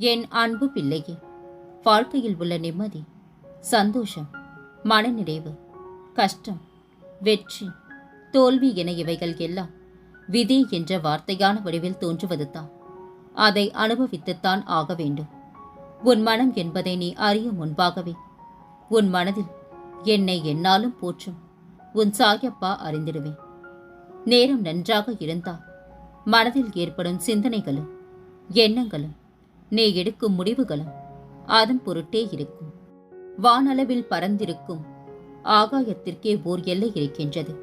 என் அன்பு பிள்ளையே, வாழ்க்கையில் உள்ள நிம்மதி, சந்தோஷம், மனநிறைவு, கஷ்டம், வெற்றி, தோல்வி என இவைகள் எல்லாம் விதி என்ற வார்த்தையான வடிவில் தோன்றுவதுதான். அதை அனுபவித்துத்தான் ஆக வேண்டும். உன் மனம் என்பதை நீ அறிய முன்பாகவே உன் மனதில் என்னை என்னாலும் போற்றும் உன் சாயப்பா அறிந்திடுவேன். நேரம் நன்றாக இருந்தால் மனதில் ஏற்படும் சிந்தனைகளும் எண்ணங்களும் நீ எடுக்கும் முடிவுகளும் அதன் பொருட்டே இருக்கும். வானளவில் பறந்திருக்கும் ஆகாயத்திற்கே ஓர் எல்லை இருக்கின்றது.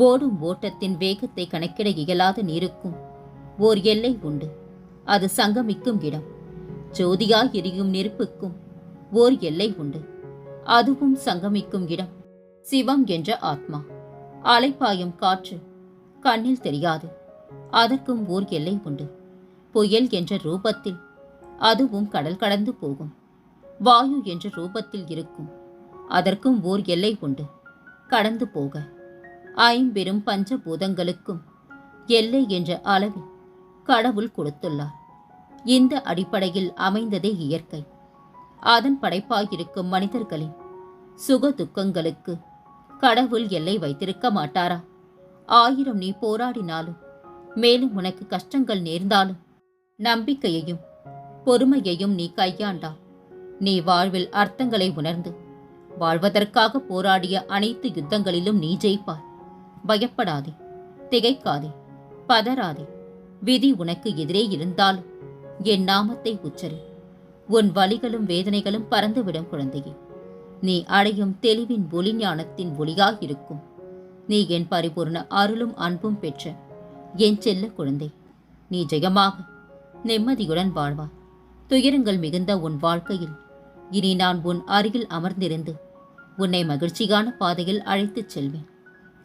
ஓடும் ஓட்டத்தின் வேகத்தை கணக்கிட இயலாத நீருக்கும் ஓர் எல்லை உண்டு. அது சங்கமிக்கும் இடம். ஜோதியாய் எரியும் நெருப்புக்கும் ஓர் எல்லை உண்டு. அதுவும் சங்கமிக்கும் இடம். சிவம் என்ற ஆத்மா. அலைப்பாயும் காற்று கண்ணில் தெரியாது. அதற்கும் ஓர் எல்லை உண்டு. புயல் என்ற ரூபத்தில் அதுவும் கடல் கடந்து போகும். வாயு என்ற ரூபத்தில் இருக்கும். அதற்கும் ஓர் எல்லை உண்டு, கடந்து போக. ஐம்பெரும் பஞ்சபூதங்களுக்கும் எல்லை என்ற அளவில் கடவுள் கொடுத்துள்ளார். இந்த அடிப்படையில் அமைந்ததே இயற்கை. அதன் படைப்பாயிருக்கும் மனிதர்களின் சுக துக்கங்களுக்கு கடவுள் எல்லை வைத்திருக்க மாட்டாரா? 1000 நீ போராடினாலும், மேலும் உனக்கு கஷ்டங்கள் நேர்ந்தாலும், நம்பிக்கையையும் பொறுமையையும் நீ கையாண்டா நீ வாழ்வில் அர்த்தங்களை உணர்ந்து வாழ்வதற்காக போராடிய அனைத்து யுத்தங்களிலும் நீ ஜெயிப்பாய். பயப்படாதே, திகைக்காதே, பதறாதே. விதி உனக்கு எதிரே இருந்தாலும் என் நாமத்தை உச்சரி. உன் வலிகளும் வேதனைகளும் பறந்துவிடும் குழந்தையே. நீ அடையும் தெளிவின் ஒளி ஞானத்தின் ஒளியாயிருக்கும். நீ என் பரிபூர்ண அருளும் அன்பும் பெற்ற என் செல்ல குழந்தை. நீ ஜெயமாக நிம்மதியுடன் வாழ்வாய். துயரங்கள் மிகுந்த உன் வாழ்க்கையில் இனி நான் உன் அருகில் அமர்ந்திருந்து உன்னை மகிழ்ச்சியான பாதையில் அழைத்துச் செல்வேன்.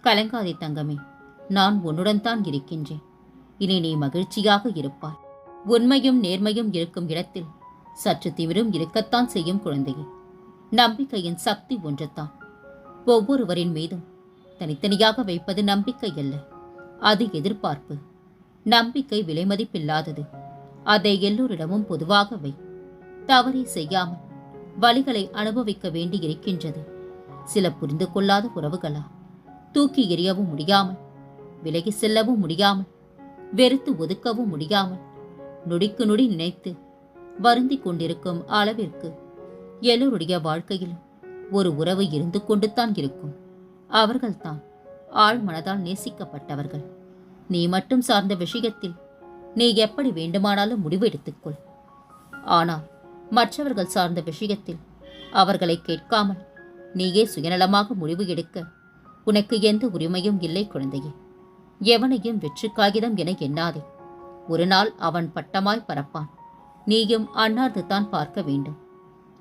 கலங்காதே தங்கமே, நான் உன்னுடன் தான் இருக்கின்றேன். இனி நீ மகிழ்ச்சியாக இருப்பாய். உண்மையும் நேர்மையும் இருக்கும் இடத்தில் சற்று திமிரும் இருக்கத்தான் செய்யும் குழந்தையே. நம்பிக்கையின் சக்தி ஒன்றுத்தான். ஒவ்வொருவரின் மீதும் தனித்தனியாக வைப்பது நம்பிக்கை அல்ல, அது எதிர்பார்ப்பு. நம்பிக்கை விலைமதிப்பில்லாதது. அதை எல்லோரிடமும் பொதுவாக வை. தவறே செய்யாமல் வலிகளை அனுபவிக்க வேண்டி இருக்கின்றது. சில புரிந்து கொள்ளாத உறவுகளா, தூக்கி எறியவும் முடியாமல், விலகி செல்லவும் முடியாமல், வெறுத்து ஒதுக்கவும் முடியாமல், நொடிக்கு நொடி நினைத்து வருந்தி கொண்டிருக்கும் அளவிற்கு எல்லோருடைய வாழ்க்கையிலும் ஒரு உறவு இருந்து கொண்டுதான் இருக்கும். அவர்கள்தான் ஆழ் மனதால் நேசிக்கப்பட்டவர்கள். நீ மட்டும் சார்ந்த விஷயத்தில் நீ எப்படி வேண்டுமானாலும் முடிவு எடுத்துக்கொள். ஆனால் மற்றவர்கள் சார்ந்த விஷயத்தில் அவர்களை கேட்காமல் நீயே சுயநலமாக முடிவு எடுக்க உனக்கு எந்த உரிமையும் இல்லை குழந்தையே. எவனையும் வெற்று காகிதம் என எண்ணாதே. ஒரு நாள் அவன் பட்டமாய் பறப்பான். நீயும் அன்னார்ந்துதான் பார்க்க வேண்டும்.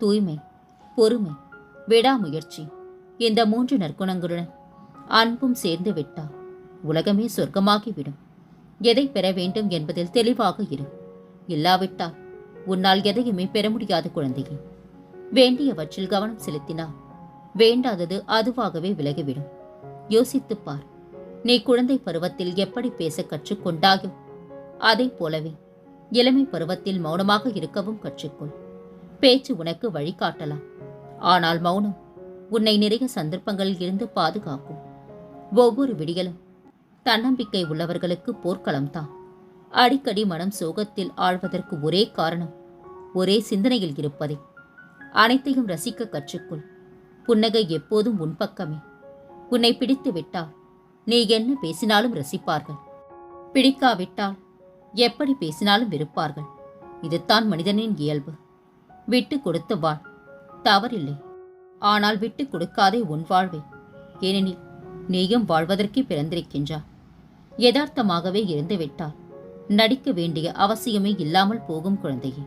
தூய்மை, பொறுமை, விடாமுயற்சி, இந்த 3 நற்குணங்களுடன் அன்பும் சேர்ந்து விட்டால் உலகமே சொர்க்கமாகிவிடும். எதை பெற வேண்டும் என்பதில் தெளிவாக இரு. இல்லாவிட்டால் உன்னால் எதையுமே பெற முடியாது குழந்தையே. வேண்டியவற்றில் கவனம் செலுத்தினால் வேண்டாதது அதுவாகவே விலகிவிடும். யோசித்துப்பார். நீ குழந்தை பருவத்தில் எப்படி பேச கற்றுக்கொண்டாயோ அதை போலவே இளமை பருவத்தில் மௌனமாக இருக்கவும் கற்றுக்கொள். பேச்சு உனக்கு வழிகாட்டலாம், ஆனால் மௌனம் உன்னை நிறைய சந்தர்ப்பங்களில் இருந்து பாதுகாக்கும். ஒவ்வொரு விடியலும் தன்னம்பிக்கை உள்ளவர்களுக்கு போர்க்களம்தான். அடிக்கடி மனம் சோகத்தில் ஆழ்வதற்கு ஒரே காரணம் ஒரே சிந்தனையில் இருப்பதே. அனைத்தையும் ரசிக்க கற்றுக்கொள். புன்னகை எப்போதும் உன் பக்கமே. உன்னை பிடித்து விட்டால் நீ என்ன பேசினாலும் ரசிப்பார்கள். பிடிக்காவிட்டால் எப்படி பேசினாலும் வெறுப்பார்கள். இதுதான் மனிதனின் இயல்பு. விட்டு கொடுத்து வாழ், தவறில்லை. ஆனால் விட்டு கொடுக்காதே உன் வாழ்வை. ஏனெனில் நீயும் வாழ்வதற்கு பிறந்திருக்கின்றாய். யதார்த்தமாகவே இருந்துவிட்டால் நடிக்க வேண்டிய அவசியமே இல்லாமல் போகும் குழந்தையே.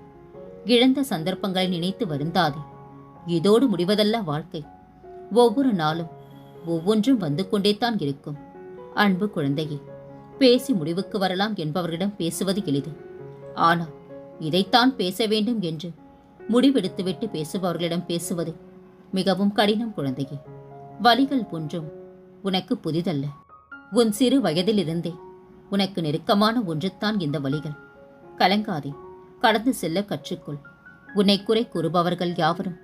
இழந்த சந்தர்ப்பங்களை நினைத்து வருந்தாதே. இதோடு முடிவதல்ல வாழ்க்கை. ஒவ்வொரு நாளும் ஒவ்வொன்றும் வந்து கொண்டேதான் இருக்கும். அன்பு குழந்தையே, பேசி முடிவுக்கு வரலாம் என்பவர்களிடம் பேசுவது எளிது. ஆனால் இதைத்தான் பேச வேண்டும் என்று முடிவெடுத்துவிட்டு பேசுபவர்களிடம் பேசுவது மிகவும் கடினம் குழந்தையே. வலிகள் ஒன்றும் உனக்கு புதிதல்ல. உன் சிறு வயதிலிருந்தே உனக்கு நெருக்கமான ஒன்றுத்தான் இந்த வலிகள். கலங்காதே, கடந்து செல்ல கற்றுக்கொள். உன்னை குறை கூறுபவர்கள் யாவரும்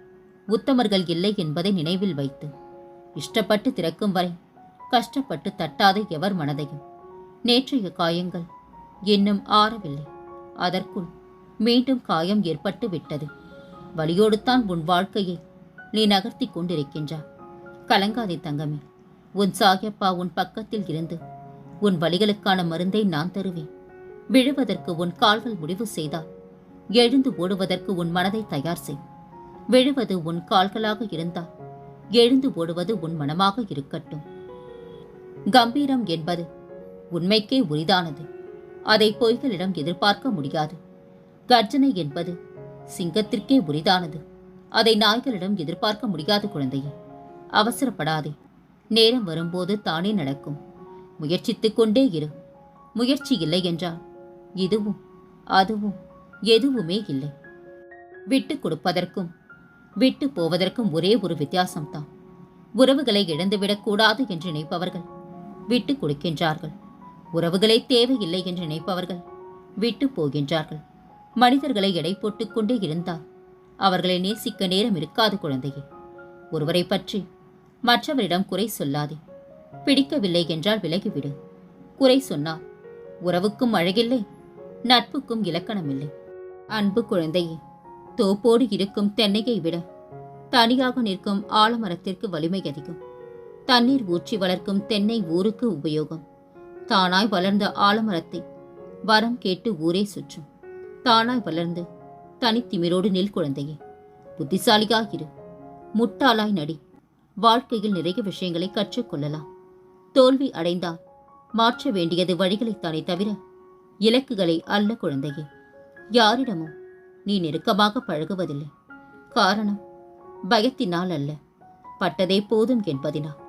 உத்தமர்கள் இல்லை என்பதை நினைவில் வைத்து, இஷ்டப்பட்டு திறக்கும் வரை கஷ்டப்பட்டு தட்டாத எவர் மனதையும். நேற்றைய காயங்கள் இன்னும் ஆறவில்லை, அதற்குள் மீண்டும் காயம் ஏற்பட்டு விட்டது. வலியோடுத்தான் உன் வாழ்க்கையை நீ நகர்த்தி கொண்டிருக்கின்றாய். கலங்காதே தங்கமே, உன் சாயப்பா உன் பக்கத்தில் இருந்து உன் வலிகளுக்கான மருந்தை நான் தருவேன். விழுவதற்கு உன் கால்கள் முடிவு செய்தால் எழுந்து ஓடுவதற்கு உன் மனதை தயார் செய். விழுவது உன் கால்களாக இருந்தால் எழுந்து ஓடுவது உன் மனமாக இருக்கட்டும். கம்பீரம் என்பது உண்மைக்கே உரிதானது, அதை பொய்களிடம் எதிர்பார்க்க முடியாது. கர்ஜனை என்பது சிங்கத்திற்கே உரிதானது, அதை நாய்களிடம் எதிர்பார்க்க முடியாது. குழந்தையே, அவசரப்படாதே. நேரம் வரும்போது தானே நடக்கும். முயற்சித்துக் கொண்டே இரு. முயற்சி இல்லை என்றால் இதுவும் அதுவும் எதுவுமே இல்லை. விட்டு கொடுப்பதற்கும் விட்டு போவதற்கும் ஒரே ஒரு வித்தியாசம்தான். உறவுகளை இழந்துவிடக் கூடாது என்று நினைப்பவர்கள் விட்டு கொடுக்கின்றார்கள். உறவுகளே தேவையில்லை என்று நினைப்பவர்கள் விட்டு போகின்றார்கள். மனிதர்களை எடை போட்டுக் கொண்டே இருந்தால் அவர்களை நேசிக்க நேரம் இருக்காது. குழந்தையே, ஒருவரை பற்றி மற்றவரிடம் குறை சொல்லாதே. பிடிக்கவில்லை என்றால் விலகிவிடு. குறை சொன்னால் உறவுக்கும் அழகில்லை, நட்புக்கும் இலக்கணமில்லை. அன்பு குழந்தையே, தோப்போடு இருக்கும் தென்னையை விட தனியாக நிற்கும் ஆலமரத்திற்கு வலிமை அதிகம். தண்ணீர் ஊற்றி வளர்க்கும் தென்னை ஊருக்கு உபயோகம். தானாய் வளர்ந்த ஆலமரத்தை வரம் கேட்டு ஊரே சுற்றும். தானாய் வளர்ந்து தனித்திமிரோடு நில் குழந்தையே. புத்திசாலியாயிரு, முட்டாளாய் நடி. வாழ்க்கையில் நிறைய விஷயங்களை கற்றுக்கொள்ளலாம். தோல்வி அடைந்தால் மாற்ற வேண்டியது வழிகளைத்தானே தவிர இலக்குகளை அல்ல குழந்தையே. யாரிடமும் நீ நெருக்கமாக பழகுவதில்லை. காரணம் பயத்தினால் அல்ல, பட்டதே போதும் என்பதினால்.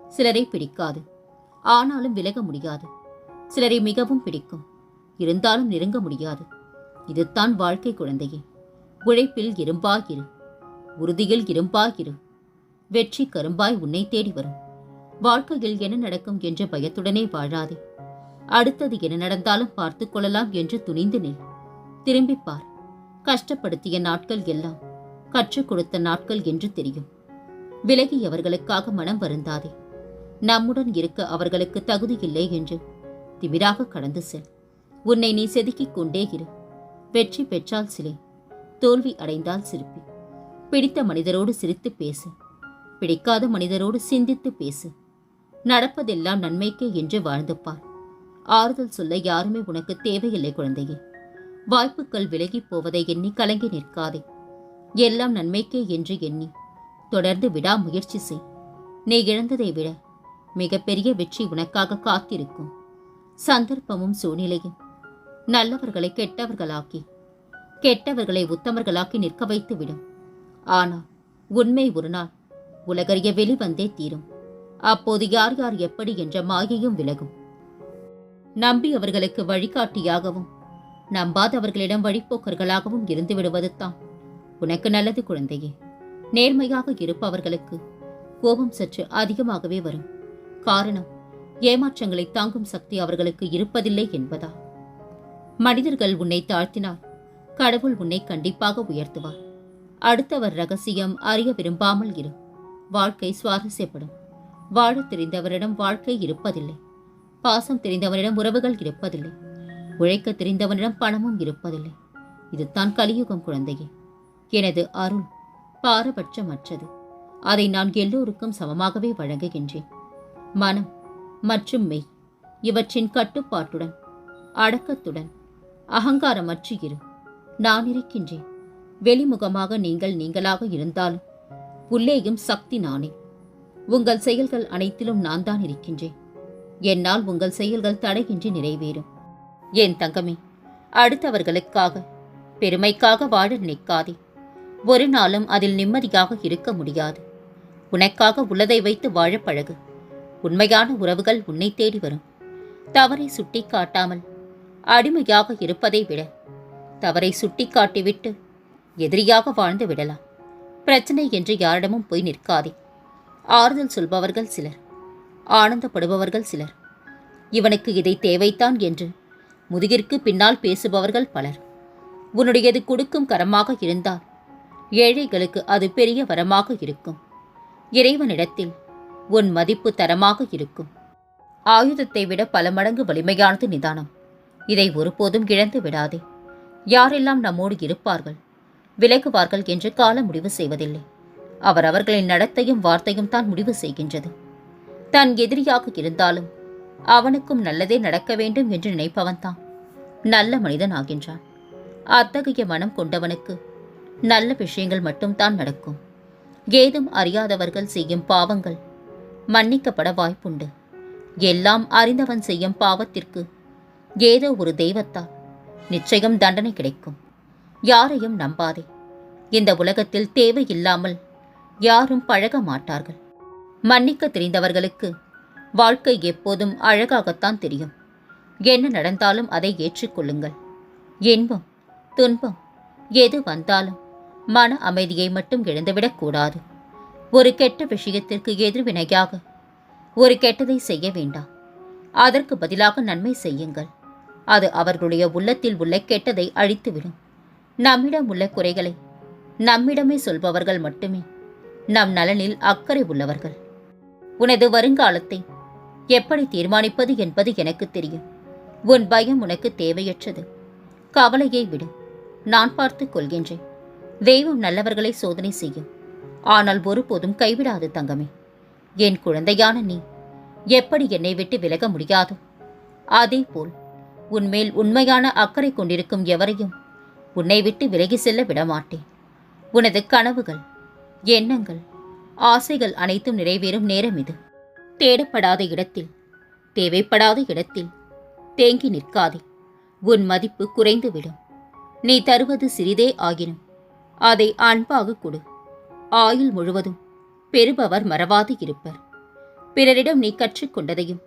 சிலரை பிடிக்காது, ஆனாலும் விலக முடியாது. சிலரை மிகவும் பிடிக்கும், இருந்தாலும் நெருங்க முடியாது. இதுதான் வாழ்க்கை குழந்தையே. உழைப்பில் இரும்பாயிரு, உறுதியில் இரும்பாயிரு. வெற்றி கரும்பாய் உன்னை தேடி வரும். வாழ்க்கையில் என்ன நடக்கும் என்ற பயத்துடனே வாழாதே. அடுத்தது என்ன நடந்தாலும் பார்த்து கொள்ளலாம் என்று துணிந்து நில். திரும்பிப்பார். கஷ்டப்படுத்திய நாட்கள் எல்லாம் கற்றுக் கொடுத்த நாட்கள் என்று தெரியும். விலகியவர்களுக்காக மனம் வருந்தாதே. நம்முடன் இருக்க அவர்களுக்கு தகுதி இல்லை என்று திமிராக கடந்து செல். உன்னை நீ செதுக்கிக் கொண்டே இரு. வெற்றி பெற்றால் சிலை, தோல்வி அடைந்தால் சிரிப்பி. பிடித்த மனிதரோடு சிரித்து பேசு, பிடிக்காத மனிதரோடு சிந்தித்து பேசு. நடப்பதெல்லாம் நன்மைக்கே என்று வாழ்ந்து பார். ஆறுதல் சொல்ல யாருமே உனக்கு தேவையில்லை குழந்தையே. வாய்ப்புகள் விலகி போவதை எண்ணி கலங்கி நிற்காதே. எல்லாம் நன்மைக்கே என்று எண்ணி தொடர்ந்து விடாமுயற்சி செய். நீ இழந்ததை விட மிகப்பெரிய வெற்றி உனக்காக காத்திருக்கும். சந்தர்ப்பமும் சூழ்நிலையும் நல்லவர்களை கெட்டவர்களாக்கி, கெட்டவர்களை உத்தமர்களாக்கி நிற்க வைத்து விடும். ஆனால் உண்மை ஒரு நாள் உலகறிய வெளிவந்தே தீரும். அப்போது யார் யார் எப்படி என்ற மாயையும் விலகும். நம்பியவர்களுக்கு வழிகாட்டியாகவும் நம்பாதவர்களிடம் வழிப்போக்கர்களாகவும் இருந்து விடுவது தான் உனக்கு நல்லது குழந்தையே. நேர்மையாக இருப்பவர்களுக்கு கோபம் சற்று அதிகமாகவே வரும். காரணம், ஏமாற்றங்களை தாங்கும் சக்தி அவர்களுக்கு இருப்பதில்லை என்பதா. மனிதர்கள் உன்னை தாழ்த்தினால் கடவுள் உன்னை கண்டிப்பாக உயர்த்துவார். அடுத்தவர் ரகசியம் அறிய விரும்பாமல் இரு. வாழ்க்கை சுவாரஸ்யப்படும். வாழத் தெரிந்தவரிடம் வாழ்க்கை இருப்பதில்லை. பாசம் தெரிந்தவனிடம் உறவுகள் இருப்பதில்லை. உழைக்க தெரிந்தவனிடம் பணமும் இருப்பதில்லை. இதுதான் கலியுகம் குழந்தையே. எனது அருள் பாரபட்சமற்றது. அதை நான் எல்லோருக்கும் சமமாகவே வழங்குகின்றேன். மனம் மற்றும் மெய் இவற்றின் கட்டுப்பாட்டுடன், அடக்கத்துடன், அகங்காரமற்று இரு. நான் இருக்கின்றேன். வெளிமுகமாக நீங்கள் நீங்களாக இருந்தாலும் உள்ளேயும் சக்தி நானே. உங்கள் செயல்கள் அனைத்திலும் நான் தான் இருக்கின்றேன். என்னால் உங்கள் செயல்கள் தடையின்றி நிறைவேறும். என் தங்கமே, அடுத்தவர்களுக்காக பெருமைக்காக வாழ நினைக்காதே. ஒரு நாளும் அதில் நிம்மதியாக இருக்க முடியாது. உனக்காக உள்ளதை வைத்து வாழ பழகு. உண்மையான உறவுகள் உன்னை தேடி வரும். தவறை சுட்டி காட்டாமல் அடிமையாக இருப்பதை விட தவறை சுட்டி காட்டிவிட்டு எதிரியாக வாழ்ந்து விடலாம். பிரச்சனை என்று யாரிடமும் போய் நிற்காதே. ஆறுதல் சொல்பவர்கள் சிலர், ஆனந்தப்படுபவர்கள் சிலர். இவனுக்கு இதை தேவைத்தான் என்று முதுகிற்கு பின்னால் பேசுபவர்கள் பலர். உன்னுடையது கொடுக்கும் கரமாக இருந்தால் ஏழைகளுக்கு அது பெரிய வரமாக இருக்கும். இறைவனிடத்தில் உன் மதிப்பு தரமாக இருக்கும். ஆயுதத்தை விட பல மடங்கு வலிமையானது நிதானம். இதை ஒருபோதும் இழந்து விடாதே. யாரெல்லாம் நம்மோடு இருப்பார்கள், விலகுவார்கள் என்று காலம் முடிவு செய்வதில்லை. அவர்களின் நடத்தையும் வார்த்தையும் தான் முடிவு செய்கின்றது. தன் எதிரியாக இருந்தாலும் அவனுக்கும் நல்லதே நடக்க வேண்டும் என்று நினைப்பவன்தான் நல்ல மனிதன் ஆகின்றான். அத்தகைய மனம் கொண்டவனுக்கு நல்ல விஷயங்கள் மட்டும்தான் நடக்கும். ஏதும் அறியாதவர்கள் செய்யும் பாவங்கள் மன்னிக்கப்பட வாய்ப்புண்டு. எல்லாம் அறிந்தவன் செய்யும் பாவத்திற்கு ஏதோ ஒரு தெய்வத்தால் நிச்சயம் தண்டனை கிடைக்கும். யாரையும் நம்பாதே. இந்த உலகத்தில் தேவையில்லாமல் யாரும் பழக மாட்டார்கள். மன்னிக்க தெரிந்தவர்களுக்கு வாழ்க்கை எப்போதும் அழகாகத்தான் தெரியும். என்ன நடந்தாலும் அதை ஏற்றுக்கொள்ளுங்கள். இன்பம் துன்பம் எது வந்தாலும் மன அமைதியை மட்டும் இழந்துவிடக்கூடாது. ஒரு கெட்ட விஷயத்திற்கு எதிர்வினையாக ஒரு கெட்டதை செய்ய வேண்டாம். அதற்கு பதிலாக நன்மை செய்யுங்கள். அது அவர்களுடைய உள்ளத்தில் உள்ள கெட்டதை அழித்துவிடும். நம்மிடம் உள்ள குறைகளை நம்மிடமே சொல்பவர்கள் மட்டுமே நம் நலனில் அக்கறை உள்ளவர்கள். உனது வருங்காலத்தை எப்படி தீர்மானிப்பது என்பது எனக்கு தெரியும். உன் பயம் உனக்கு தேவையற்றது. கவலையை விடு. நான் பார்த்துக் கொள்கின்றேன். தெய்வம் நல்லவர்களை சோதனை செய்யும். ஆனால் ஒருபோதும் கைவிடாது தங்கமே. என் குழந்தையான நீ எப்படி என்னை விட்டு விலக முடியாதோ அதேபோல் உன்மேல் உண்மையான அக்கறை கொண்டிருக்கும் எவரையும் உன்னை விட்டு விலகி செல்ல விடமாட்டேன். உனது கனவுகள், எண்ணங்கள், ஆசைகள் அனைத்தும் நிறைவேறும் நேரம் இது. தேடப்படாத இடத்தில், தேவைப்படாத இடத்தில் தேங்கி நிற்காதே. உன் மதிப்பு குறைந்துவிடும். நீ தருவது சிறிதே ஆகினும் அதை அன்பாக கொடு. ஆயுள் முழுவதும் பெறுபவர் மறவாது இருப்பர். பிறரிடம் நீ கற்றுக்கொண்டதையும்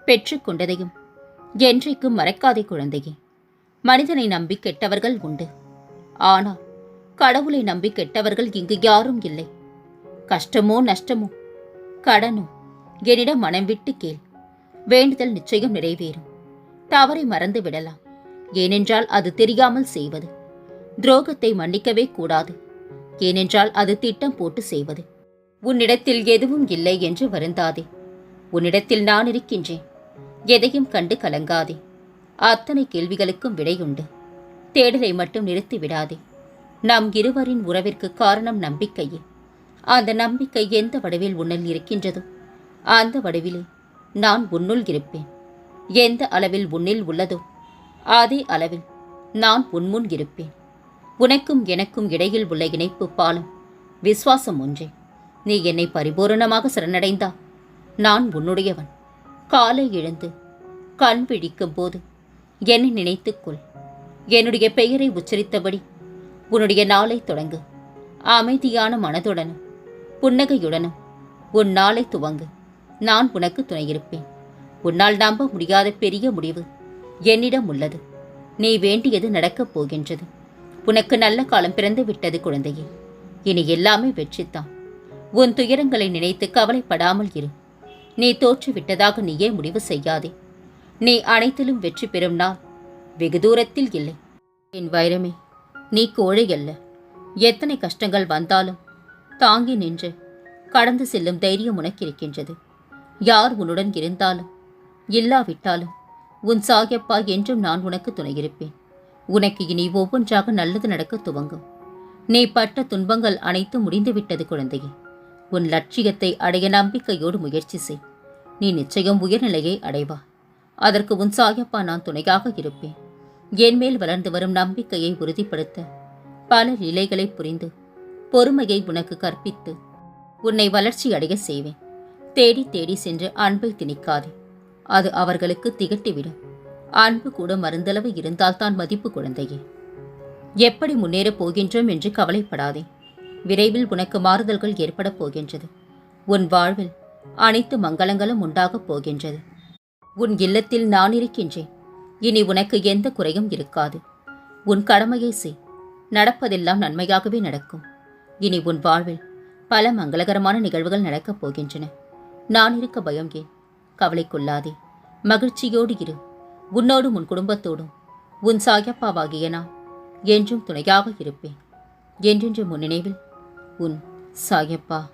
பெற்றுக்கொண்டதையும் என்றைக்கும் மறக்காதே குழந்தையே. மனிதனை நம்பி கெட்டவர்கள் உண்டு. ஆனால் கடவுளை நம்பி கெட்டவர்கள் இங்கு யாரும் இல்லை. கஷ்டமோ நஷ்டமோ கடனோ என்னிடம் மனம் விட்டு கேள். வேண்டுதல் நிச்சயம் நிறைவேறும். தவறை மறந்து விடலாம். ஏனென்றால் அது தெரியாமல் செய்வது. துரோகத்தை மன்னிக்கவே கூடாது. ஏனென்றால் அது திட்டம் போட்டு செய்வது. உன்னிடத்தில் எதுவும் இல்லை என்று வருந்தாதே. உன்னிடத்தில் நான் இருக்கின்றேன். எதையும் கண்டு கலங்காதே. அத்தனை கேள்விகளுக்கும் விடையுண்டு. தேடலை மட்டும் நிறுத்தி விடாதே. நம் இருவரின் உறவிற்கு காரணம் நம்பிக்கையே. அந்த நம்பிக்கை எந்த வடிவில் உன்னில் இருக்கின்றதோ அந்த வடிவிலே நான் உன்னுள் இருப்பேன். எந்த அளவில் உன்னில் உள்ளதோ அதே அளவில் நான் உன்முன் இருப்பேன். உனக்கும் எனக்கும் இடையில் உள்ள இணைப்பு பாலம் விசுவாசம் ஒன்றே. நீ என்னை பரிபூரணமாக சரணடைந்தா நான் உன்னுடையவன். காலை எழுந்து கண் விழிக்கும் போது என்னை நினைத்துக்கொள். என்னுடைய பெயரை உச்சரித்தபடி உன்னுடைய நாளை தொடங்கு. அமைதியான மனதுடனும் புன்னகையுடனும் உன் நாளை துவங்கு. நான் உனக்கு துணையிருப்பேன். உன்னால் நம்ப முடியாத பெரிய முடிவு என்னிடம் உள்ளது. நீ வேண்டியது நடக்கப் போகின்றது. உனக்கு நல்ல காலம் பிறந்து விட்டது குழந்தையே. இனி எல்லாமே வெற்றித்தான். உன் துயரங்களை நினைத்து கவலைப்படாமல் இரு. நீ தோற்றுவிட்டதாக நீயே முடிவு செய்யாதே. நீ அனைத்திலும் வெற்றி பெறும் நாள் வெகு தூரத்தில் இல்லை. என் வைரமே, நீ கோழை அல்ல. எத்தனை கஷ்டங்கள் வந்தாலும் தாங்கி நின்று கடந்து செல்லும் தைரியம் உனக்கு இருக்கின்றது. யார் உன்னுடன் இருந்தாலும் இல்லாவிட்டாலும் உன் சாயப்பா என்றும் நான் உனக்கு துணையிருப்பேன். உனக்கு இனி ஒவ்வொன்றாக நல்லது நடக்க துவங்கும். நீ பட்ட துன்பங்கள் அனைத்தும் முடிந்துவிட்டது குழந்தையே. உன் லட்சியத்தை அடைய நம்பிக்கையோடு முயற்சி செய். நீ நிச்சயம் உயர்நிலையை அடைவா. அதற்கு உன் சாயப்பா நான் துணையாக இருப்பேன். என் மேல் வளர்ந்து வரும் நம்பிக்கையை உறுதிப்படுத்த பல லீலைகளை புரிந்து பொறுமையை உனக்கு கற்பித்து உன்னை வளர்ச்சி அடைய செய்வேன். தேடி தேடி சென்று அன்பை திணிக்காதே. அது அவர்களுக்கு திகட்டிவிடும். அன்பு கூட மருந்தளவு இருந்தால்தான் மதிப்பு குழந்தையே. எப்படி முன்னேறப் போகின்றோம் என்று கவலைப்படாதே. விரைவில் உனக்கு மாறுதல்கள் ஏற்படப் போகின்றது. உன் வாழ்வில் அனைத்து மங்களங்களும் உண்டாகப் போகின்றது. உன் இல்லத்தில் நான் இருக்கின்றேன். இனி உனக்கு எந்த குறையும் இருக்காது. உன் கடமையை செய். நடப்பதெல்லாம் நன்மையாகவே நடக்கும். இனி உன் வாழ்வில் பல மங்களகரமான நிகழ்வுகள் நடக்கப் போகின்றன. நான் இருக்க பயம் ஏன்? கவலை கொள்ளாதே. மகிழ்ச்சியோடு இரு. உன்னோடும் உன் குடும்பத்தோடும் உன் சாயப்பாவாகிய நான் என்றும் துணையாக இருப்பேன். என்றென்று முன் நினைவில் உன் சாயப்பா.